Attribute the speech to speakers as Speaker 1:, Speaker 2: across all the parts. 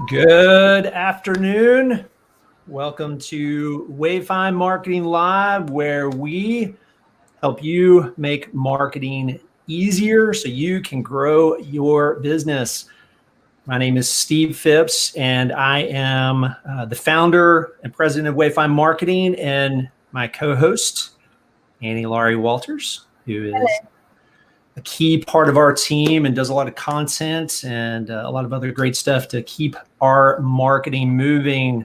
Speaker 1: Good afternoon. Welcome to Wayfind Marketing Live, where we help you make marketing easier so you can grow your business. My name is Steve Phipps, and I am the founder and president of Wayfind Marketing, and my co-host, AnnieLaurie Walters, who is a key part of our team and does a lot of content and a lot of other great stuff to keep our marketing moving.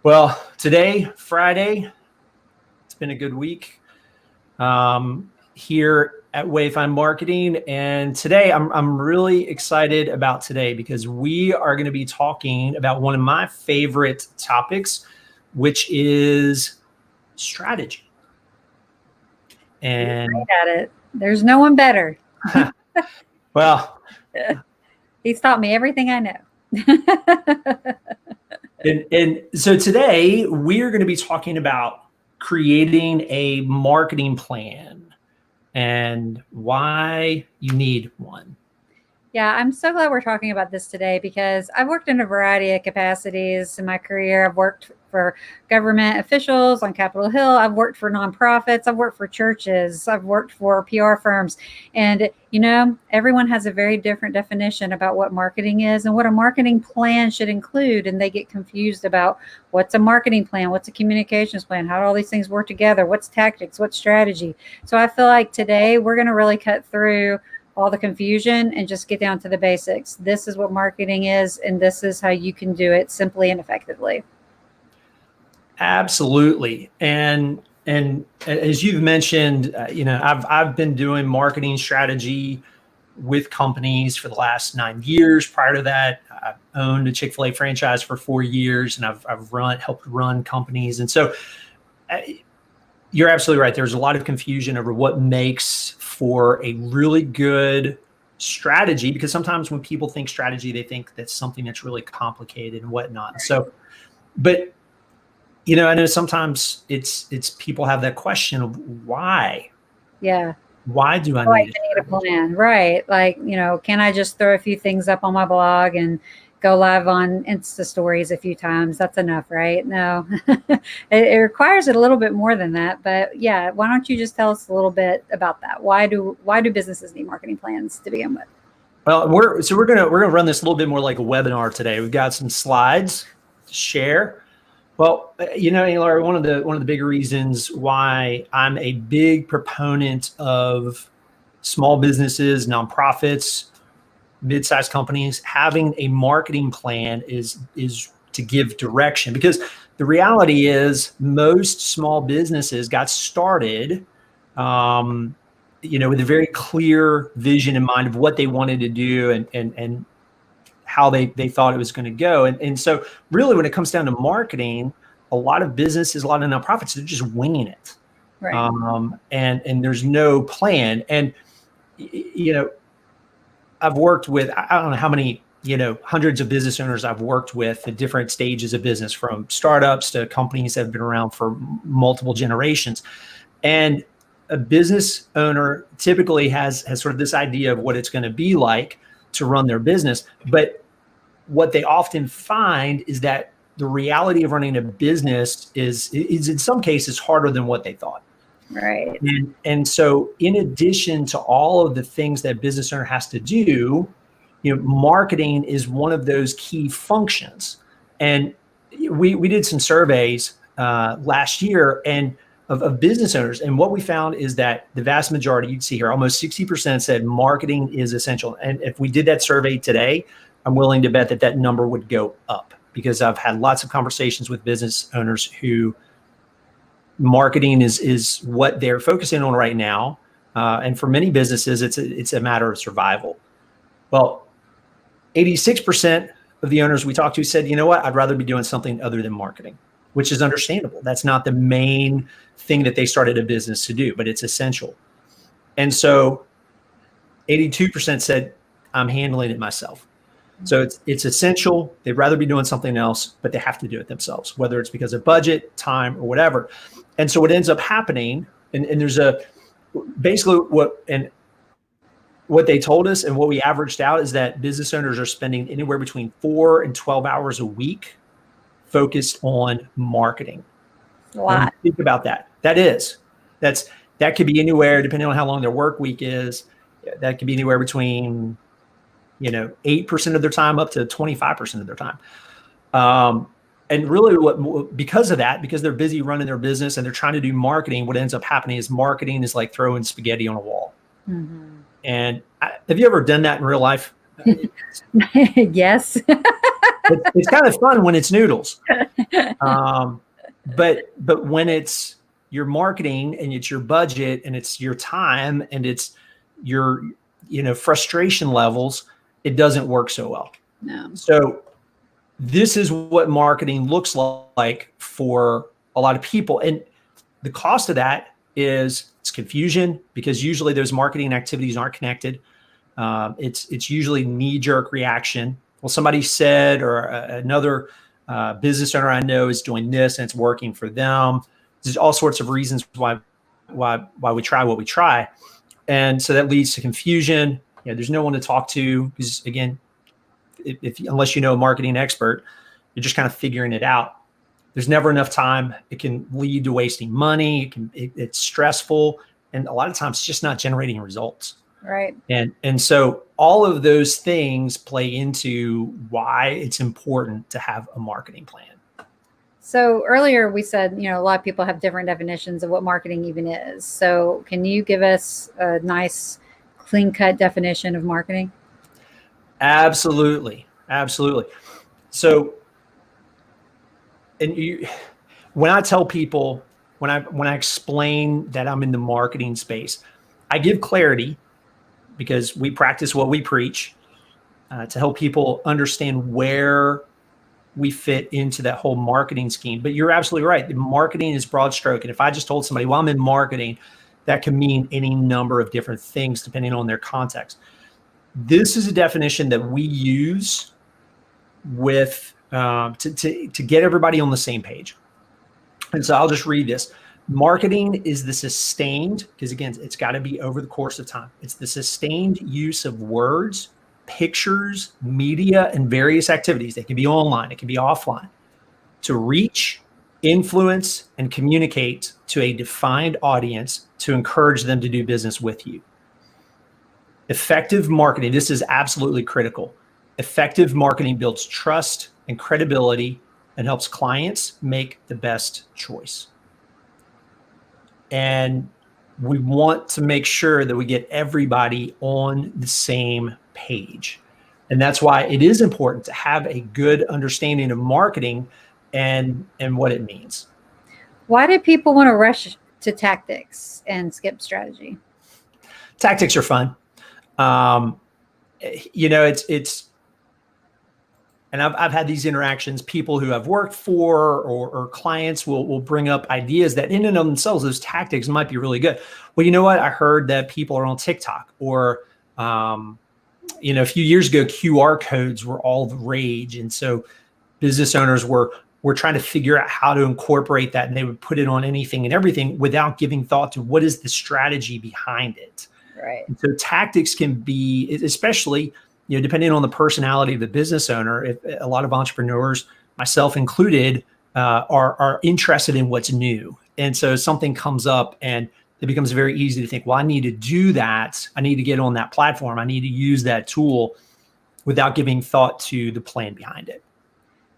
Speaker 1: Well, today, Friday, it's been a good week here at Wayfind Marketing. And today I'm really excited about today because we are going to be talking about one of my favorite topics, which is strategy.
Speaker 2: And at it. There's no one better.
Speaker 1: Well,
Speaker 2: he's taught me everything I know.
Speaker 1: and so today we're going to be talking about creating a marketing plan and why you need one.
Speaker 2: Yeah, I'm so glad we're talking about this today because I've worked in a variety of capacities in my career. I've worked for government officials on Capitol Hill. I've worked for nonprofits. I've worked for churches. I've worked for PR firms. And, you know, everyone has a very different definition about what marketing is and what a marketing plan should include. And they get confused about what's a marketing plan, what's a communications plan, how do all these things work together, what's tactics, what's strategy. So I feel like today we're going to really cut through all the confusion and just get down to the basics. This is what marketing is, and this is how you can do it simply and effectively.
Speaker 1: Absolutely. And as you've mentioned, I've been doing marketing strategy with companies for the last 9 years. Prior to that, I owned a Chick-fil-A franchise for 4 years, and I've helped run companies. And so you're absolutely right. There's a lot of confusion over what makes for a really good strategy, because sometimes when people think strategy, they think that's something that's really complicated and whatnot. So, but I know sometimes it's people have that question of why.
Speaker 2: Yeah.
Speaker 1: Why do I need
Speaker 2: a plan? Right. Like, can I just throw a few things up on my blog and go live on Insta stories a few times? That's enough, right? No, it requires it a little bit more than that. But yeah, why don't you just tell us a little bit about that? Why do businesses need marketing plans to begin with?
Speaker 1: Well, we're gonna run this a little bit more like a webinar today. We've got some slides to share. Well, AnnieLaurie, one of the big reasons why I'm a big proponent of small businesses, nonprofits, mid-sized companies having a marketing plan is to give direction, because the reality is most small businesses got started with a very clear vision in mind of what they wanted to do and how they thought it was going to go. And so really when it comes down to marketing, a lot of businesses, a lot of nonprofits, they're just winging it.
Speaker 2: Right.
Speaker 1: And there's no plan. And I've worked with, I don't know how many, hundreds of business owners I've worked with at different stages of business, from startups to companies that have been around for multiple generations. And a business owner typically has sort of this idea of what it's going to be like to run their business. But what they often find is that the reality of running a business is in some cases harder than what they thought.
Speaker 2: Right.
Speaker 1: And so in addition to all of the things that a business owner has to do, marketing is one of those key functions. And we did some surveys last year and of business owners. And what we found is that the vast majority, you'd see here, almost 60% said marketing is essential. And if we did that survey today, I'm willing to bet that number would go up, because I've had lots of conversations with business owners who marketing is what they're focusing on right now. And for many businesses, it's a matter of survival. Well, 86% of the owners we talked to said, you know what, I'd rather be doing something other than marketing, which is understandable. That's not the main thing that they started a business to do, but it's essential. And so 82% said, I'm handling it myself. So it's essential. They'd rather be doing something else, but they have to do it themselves, whether it's because of budget, time, or whatever. And so what ends up happening, and there's basically what, and what they told us and what we averaged out is that business owners are spending anywhere between 4 and 12 hours a week focused on marketing.
Speaker 2: A lot.
Speaker 1: Think about that. That could be anywhere, depending on how long their work week is. That could be anywhere between 8% of their time up to 25% of their time. And really because of that, because they're busy running their business and they're trying to do marketing, what ends up happening is marketing is like throwing spaghetti on a wall. Mm-hmm. And have you ever done that in real life?
Speaker 2: Yes.
Speaker 1: It's kind of fun when it's noodles. But when it's your marketing and it's your budget and it's your time and it's your, frustration levels, it doesn't work so well.
Speaker 2: No.
Speaker 1: So this is what marketing looks like for a lot of people. And the cost of that is it's confusion, because usually those marketing activities aren't connected. It's usually knee-jerk reaction. Well, somebody said, or another business owner I know is doing this and it's working for them. There's all sorts of reasons why we try what we try. And so that leads to confusion. There's no one to talk to, because again, unless you know a marketing expert, you're just kind of figuring it out. There's never enough time. It can lead to wasting money. It's stressful. And a lot of times it's just not generating results.
Speaker 2: Right.
Speaker 1: And so all of those things play into why it's important to have a marketing plan.
Speaker 2: So earlier we said, a lot of people have different definitions of what marketing even is. So can you give us a nice clean-cut definition of marketing?
Speaker 1: Absolutely. So, when I tell people, when I explain that I'm in the marketing space, I give clarity, because we practice what we preach, to help people understand where we fit into that whole marketing scheme. But you're absolutely right. The marketing is broad stroke. And if I just told somebody, well, I'm in marketing, that can mean any number of different things depending on their context. This is a definition that we use with to get everybody on the same page. And so I'll just read this. Marketing is the sustained, because again, it's got to be over the course of time. It's the sustained use of words, pictures, media, and various activities. They can be online, it can be offline, to reach, influence, and communicate to a defined audience to encourage them to do business with you. Effective marketing, this is absolutely critical. Effective marketing builds trust and credibility and helps clients make the best choice. And we want to make sure that we get everybody on the same page. And that's why it is important to have a good understanding of marketing and what it means.
Speaker 2: Why do people want to rush to tactics and skip strategy?
Speaker 1: Tactics are fun. It's and I've had these interactions. People who I've worked for or clients will bring up ideas that in and of themselves, those tactics might be really good. Well, you know what? I heard that people are on TikTok, or a few years ago, QR codes were all the rage. And so business owners were trying to figure out how to incorporate that, and they would put it on anything and everything without giving thought to what is the strategy behind it.
Speaker 2: Right.
Speaker 1: And so tactics can be, especially, depending on the personality of the business owner. If a lot of entrepreneurs, myself included, are interested in what's new. And so something comes up and it becomes very easy to think, well, I need to do that. I need to get on that platform. I need to use that tool, without giving thought to the plan behind it.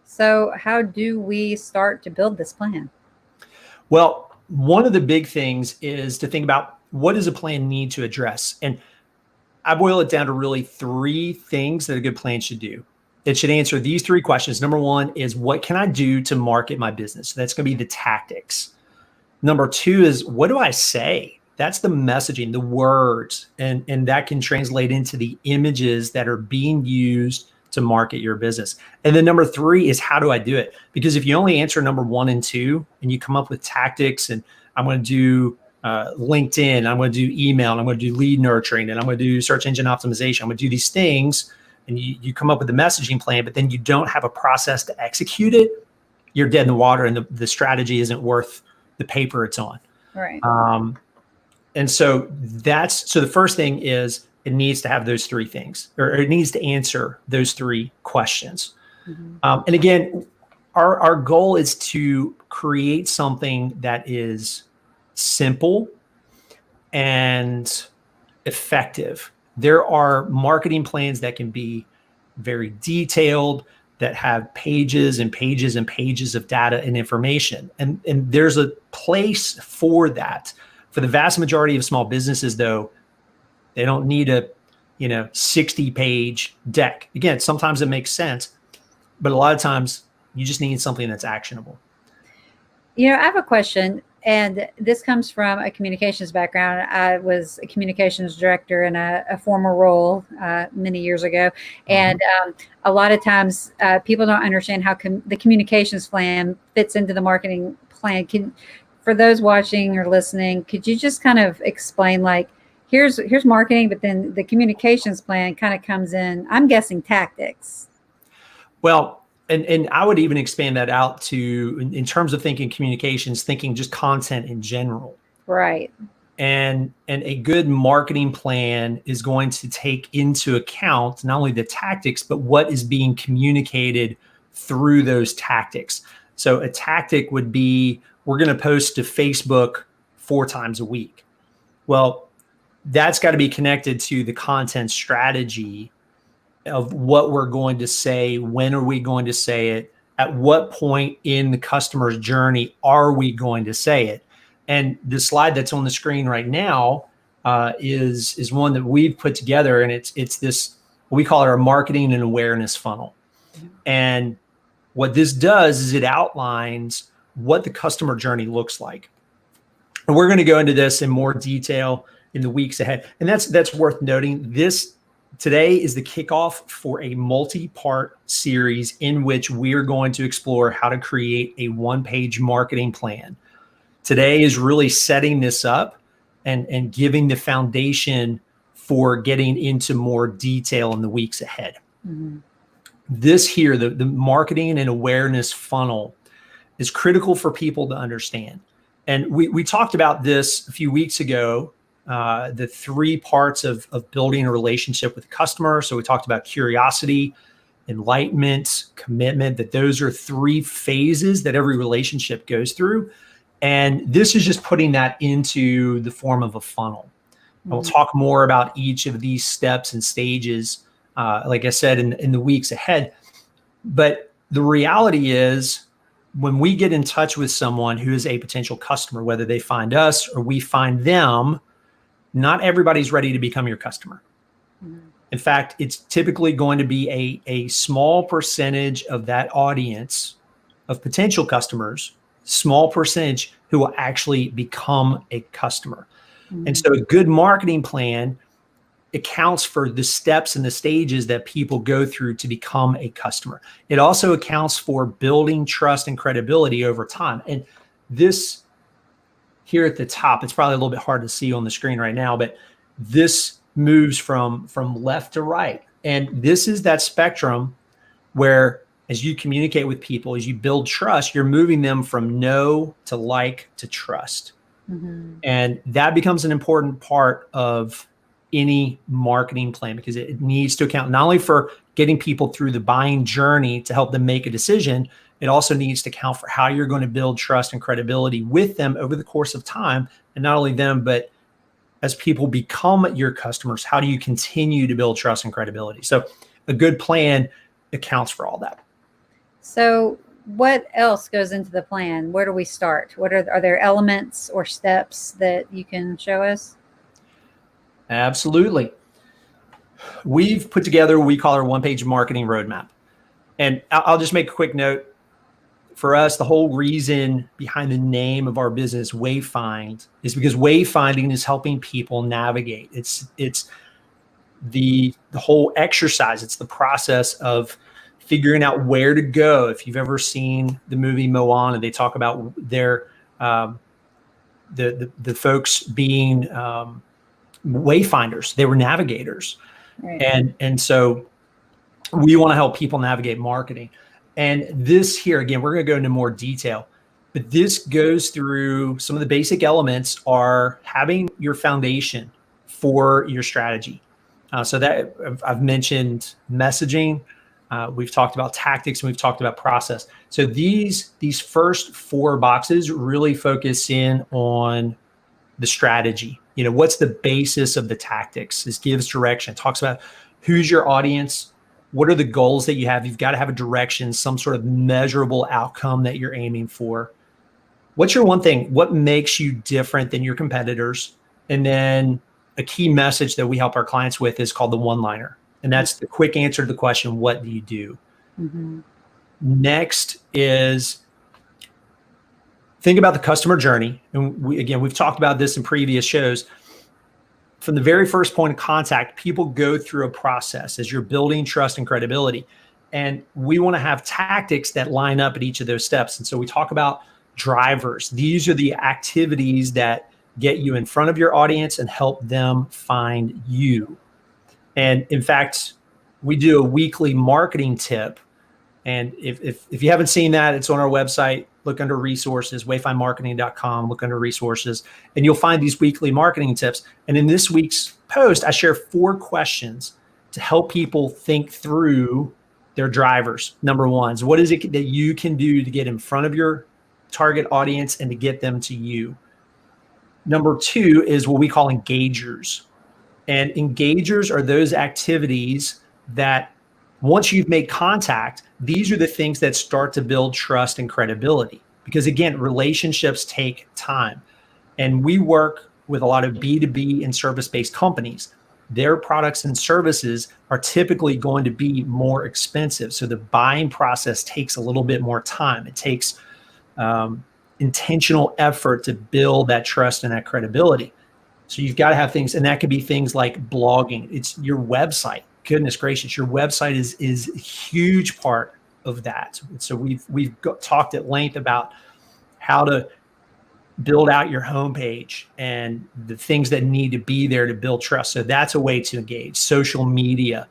Speaker 2: So how do we start to build this plan?
Speaker 1: Well, one of the big things is to think about, what does a plan need to address? And I boil it down to really 3 things that a good plan should do. It should answer these 3 questions. Number 1 is, what can I do to market my business? So that's going to be the tactics. Number 2 is, what do I say? That's the messaging, the words, and that can translate into the images that are being used to market your business. And then number 3 is, how do I do it? Because if you only answer number 1 and 2, and you come up with tactics, and I'm going to do LinkedIn, I'm going to do email, and I'm going to do lead nurturing, and I'm going to do search engine optimization, I'm going to do these things, and you come up with a messaging plan, but then you don't have a process to execute it, you're dead in the water, and the strategy isn't worth the paper it's on.
Speaker 2: Right.
Speaker 1: And so the first thing is it needs to have those three things, or it needs to answer those three questions. And again, our goal is to create something that is simple and effective. There are marketing plans that can be very detailed, that have pages and pages and pages of data and information. And there's a place for that. For the vast majority of small businesses, though, they don't need a 60-page deck. Again, sometimes it makes sense, but a lot of times you just need something that's actionable.
Speaker 2: I have a question, and this comes from a communications background. I was a communications director in a former role many years ago. And a lot of times people don't understand how the communications plan fits into the marketing plan. For those watching or listening, could you just kind of explain, like, here's marketing, but then the communications plan kind of comes in, I'm guessing, tactics.
Speaker 1: Well, and I would even expand that out to, in terms of thinking communications, thinking just content in general.
Speaker 2: Right.
Speaker 1: And a good marketing plan is going to take into account not only the tactics, but what is being communicated through those tactics. So a tactic would be, we're going to post to Facebook 4 times a week. Well, that's got to be connected to the content strategy of what we're going to say, when are we going to say it, at what point in the customer's journey are we going to say it. And the slide that's on the screen right now is one that we've put together, and it's this, we call it our marketing and awareness funnel. And what this does is it outlines what the customer journey looks like. And we're going to go into this in more detail in the weeks ahead. And that's worth noting. This today is the kickoff for a multi-part series in which we're going to explore how to create a one-page marketing plan. Today is really setting this up and giving the foundation for getting into more detail in the weeks ahead. This here, the marketing and awareness funnel, is critical for people to understand. And we talked about this a few weeks ago, the 3 parts of building a relationship with the customer. So we talked about curiosity, enlightenment, commitment, that those are 3 phases that every relationship goes through. And this is just putting that into the form of a funnel. We'll talk more about each of these steps and stages, like I said, in the weeks ahead. But the reality is, when we get in touch with someone who is a potential customer, whether they find us or we find them, not everybody's ready to become your customer. In fact, it's typically going to be a small percentage of that audience of potential customers, small percentage, who will actually become a customer. And so a good marketing plan accounts for the steps and the stages that people go through to become a customer. It also accounts for building trust and credibility over time. And this here at the top, it's probably a little bit hard to see on the screen right now, but this moves from left to right. And this is that spectrum where, as you communicate with people, as you build trust, you're moving them from know to like to trust. And that becomes an important part of any marketing plan, because it needs to account not only for getting people through the buying journey to help them make a decision, it also needs to account for how you're going to build trust and credibility with them over the course of time. And not only them, but as people become your customers, how do you continue to build trust and credibility? So a good plan accounts for all that.
Speaker 2: So what else goes into the plan? Where do we start? Are there elements or steps that you can show us?
Speaker 1: Absolutely. We've put together what we call our one-page marketing roadmap. And I'll just make a quick note. For us, the whole reason behind the name of our business, Wayfind, is because wayfinding is helping people navigate. It's the whole exercise. It's the process of figuring out where to go. If you've ever seen the movie Moana, they talk about their the folks being wayfinders. They were navigators. Right. And so we want to help people navigate marketing. And this here, again, we're going to go into more detail, but this goes through some of the basic elements are having your foundation for your strategy. So that I've mentioned messaging. We've talked about tactics, and we've talked about process. So these first 4 boxes really focus in on the strategy. What's the basis of the tactics? This gives direction. It talks about who's your audience, what are the goals that you have. You've got to have a direction, some sort of measurable outcome that you're aiming for. What's your one thing? What makes you different than your competitors? And then a key message that we help our clients with is called the one-liner. And that's the quick answer to the question, what do you do? Mm-hmm. Next is think about the customer journey. And we've talked about this in previous shows. From the very first point of contact, people go through a process as you're building trust and credibility. And we want to have tactics that line up at each of those steps. And so we talk about drivers. These are the activities that get you in front of your audience and help them find you. And in fact, we do a weekly marketing tip. And if you haven't seen that, it's on our website. Look under resources, wayfindmarketing.com, look under resources, and you'll find these weekly marketing tips. And in this week's post, I share 4 questions to help people think through their drivers. Number 1 is, what is it that you can do to get in front of your target audience and to get them to you? Number 2 is what we call engagers. And engagers are those activities that once you've made contact, these are the things that start to build trust and credibility. Because again, relationships take time. And we work with a lot of B2B and service-based companies. Their products and services are typically going to be more expensive. So the buying process takes a little bit more time. It takes intentional effort to build that trust and that credibility. So you've got to have things, and that could be things like blogging. It's your website. Goodness gracious, your website is a huge part of that. And so we've talked at length about how to build out your homepage and the things that need to be there to build trust. So that's a way to engage. Social media.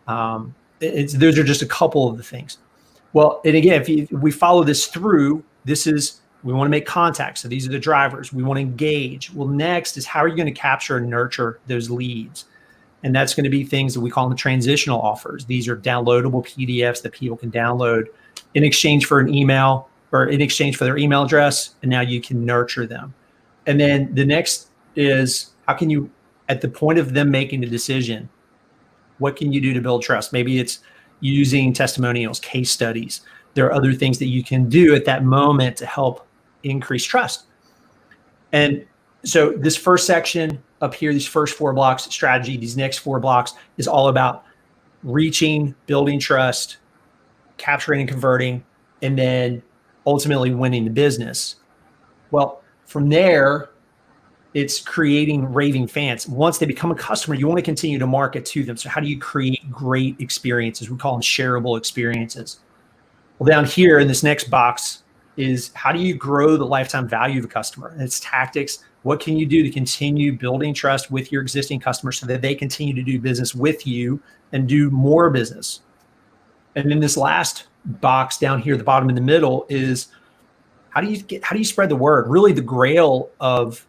Speaker 1: Those are just a couple of the things. Well, and again, if we follow this through, we want to make contact. So these are the drivers. We want to engage. Well, next is how are you going to capture and nurture those leads? And that's going to be things that we call the transitional offers. These are downloadable PDFs that people can download in exchange for an email or in exchange for their email address. And now you can nurture them. And then the next is, how can you, at the point of them making a decision, what can you do to build trust? Maybe it's using testimonials, case studies. There are other things that you can do at that moment to help increase trust. And so this first section up here, these first 4 blocks, strategy, these next 4 blocks is all about reaching, building trust, capturing and converting, and then ultimately winning the business. Well, from there, it's creating raving fans. Once they become a customer, you want to continue to market to them. So how do you create great experiences? We call them shareable experiences. Well, down here in this next box is, how do you grow the lifetime value of a customer? And it's tactics. What can you do to continue building trust with your existing customers so that they continue to do business with you and do more business? And then this last box down here, the bottom in the middle, is how do you spread the word? Really, the grail of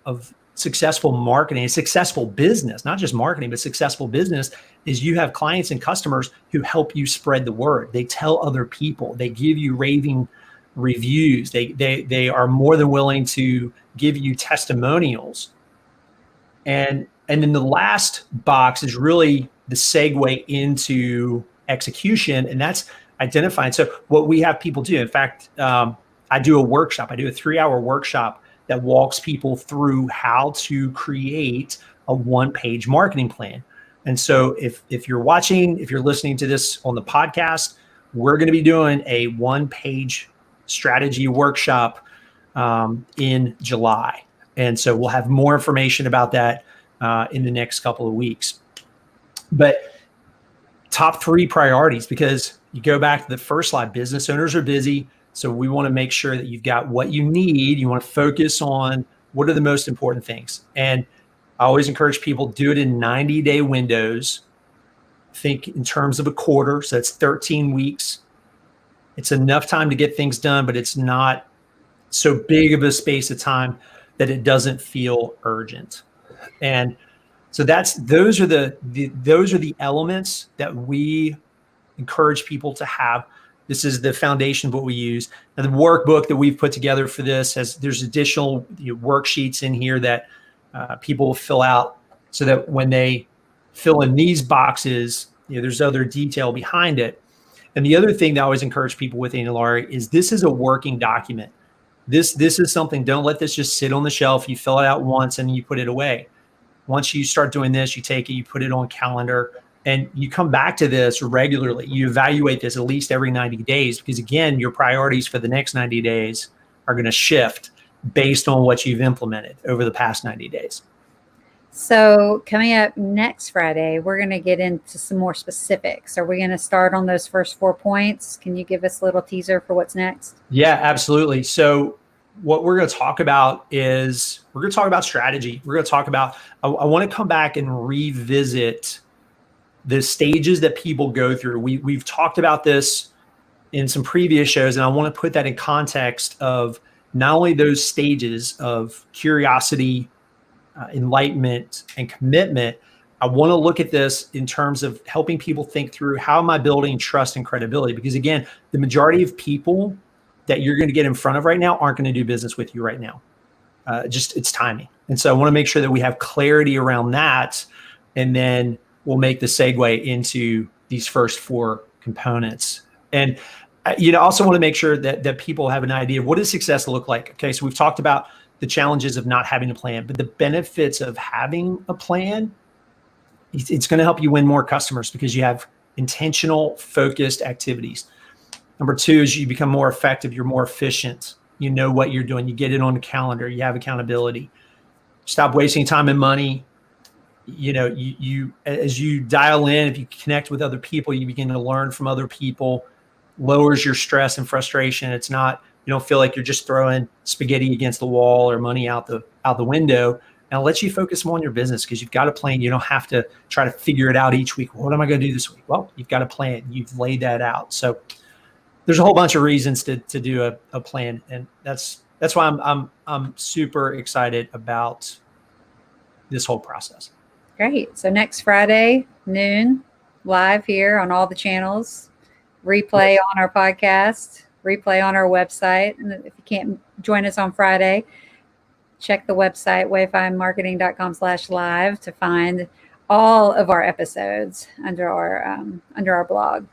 Speaker 1: successful marketing, successful business, not just marketing, but successful business, is you have clients and customers who help you spread the word. They tell other people. They give you raving reviews. They are more than willing to give you testimonials. And then the last box is really the segue into execution, and that's identifying. So what we have people do, in fact, I do a workshop. I do a 3-hour workshop that walks people through how to create a 1-page marketing plan. And so if you're watching, if you're listening to this on the podcast, we're going to be doing a 1-page strategy workshop in July. And so we'll have more information about that in the next couple of weeks. But top 3 priorities, because you go back to the first slide, business owners are busy. So we want to make sure that you've got what you need. You want to focus on what are the most important things. And I always encourage people, do it in 90-day windows. Think in terms of a quarter. So that's 13 weeks. It's enough time to get things done, but it's not so big of a space of time that it doesn't feel urgent. And So those are the elements that we encourage people to have. This is the foundation of what we use. Now, the workbook that we've put together for this there's additional worksheets in here that people will fill out, so that when they fill in these boxes, there's other detail behind it. And the other thing that I always encourage people with AnnieLaurie is this is a working document. This is something, don't let this just sit on the shelf. You fill it out once and you put it away. Once you start doing this, you take it, you put it on calendar, and you come back to this regularly. You evaluate this at least every 90 days, because again, your priorities for the next 90 days are going to shift based on what you've implemented over the past 90 days.
Speaker 2: So coming up next Friday, we're going to get into some more specifics. Are we going to start on those first 4 points? Can you give us a little teaser for what's next?
Speaker 1: Yeah, absolutely. So what we're going to talk about is strategy. We're going to talk about, I want to come back and revisit the stages that people go through. We've talked about this in some previous shows, and I want to put that in context of not only those stages of curiosity, enlightenment, and commitment. I want to look at this in terms of helping people think through, how am I building trust and credibility? Because again, the majority of people that you're going to get in front of right now aren't going to do business with you right now. It's timing. And so I want to make sure that we have clarity around that, and then we'll make the segue into these first 4 components. And I also want to make sure that people have an idea of what does success look like. Okay, so we've talked about the challenges of not having a plan, but the benefits of having a plan, it's going to help you win more customers because you have intentional, focused activities. Number 2 is you become more effective. You're more efficient. You know what you're doing. You get it on the calendar. You have accountability. Stop wasting time and money. You as you dial in, if you connect with other people, you begin to learn from other people, lowers your stress and frustration. It's not, you don't feel like you're just throwing spaghetti against the wall or money out the window. And it lets you focus more on your business because you've got a plan. You don't have to try to figure it out each week. What am I going to do this week? Well, you've got a plan. You've laid that out. So there's a whole bunch of reasons to do a plan, and that's why I'm super excited about this whole process.
Speaker 2: Great. So next Friday, noon, live here on all the channels, replay on our podcast, replay on our website. And if you can't join us on Friday, check the website, wayfindmarketing.com/live, to find all of our episodes under our blog.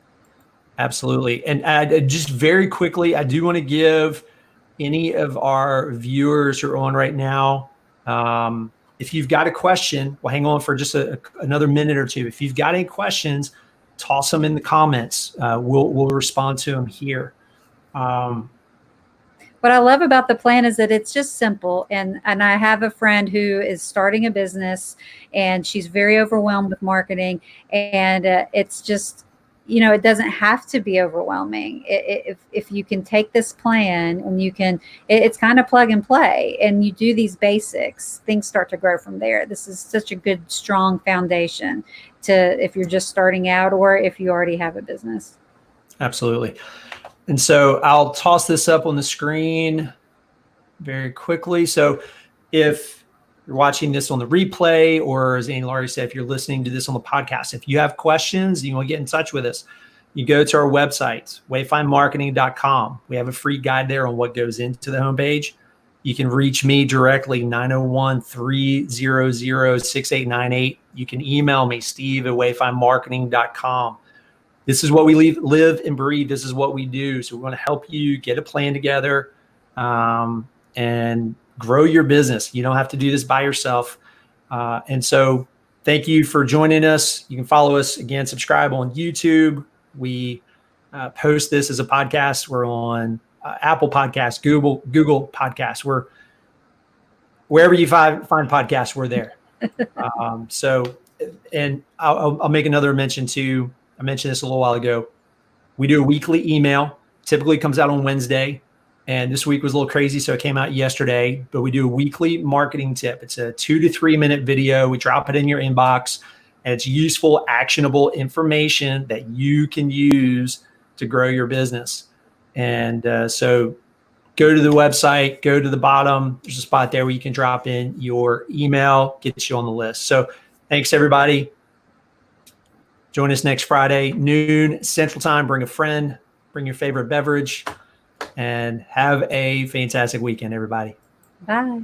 Speaker 1: Absolutely. And just very quickly, I do want to give any of our viewers who are on right now, if you've got a question, well, hang on for just another minute or two. If you've got any questions, toss them in the comments. We'll respond to them here.
Speaker 2: What I love about the plan is that it's just simple. And I have a friend who is starting a business, and she's very overwhelmed with marketing. And it's just, it doesn't have to be overwhelming. If you can take this plan and it's kind of plug and play, and you do these basics, things start to grow from there. This is such a good, strong foundation if you're just starting out or if you already have a business.
Speaker 1: Absolutely. And so I'll toss this up on the screen very quickly. So if you're watching this on the replay, or as AnnieLaurie said, if you're listening to this on the podcast, if you have questions, you want to get in touch with us, you go to our website, wayfindmarketing.com. We have a free guide there on what goes into the homepage. You can reach me directly, 901-300-6898. You can email me, steve@wayfindmarketing.com. This is what we live and breathe. This is what we do. So we want to help you get a plan together and grow your business. You don't have to do this by yourself. And so thank you for joining us. You can follow us again, subscribe on YouTube. We post this as a podcast. We're on Apple Podcasts, Google Podcasts. We're wherever you find podcasts, we're there. And I'll make another mention too. I mentioned this a little while ago. We do a weekly email. Typically comes out on Wednesday. And this week was a little crazy, so it came out yesterday. But we do a weekly marketing tip. It's a 2 to 3 minute video. We drop it in your inbox, and it's useful, actionable information that you can use to grow your business. And so go to the website, go to the bottom. There's a spot there where you can drop in your email, get you on the list. So Thanks, everybody. Join us next Friday, noon Central Time. Bring a friend, bring your favorite beverage, and have a fantastic weekend, everybody.
Speaker 2: Bye.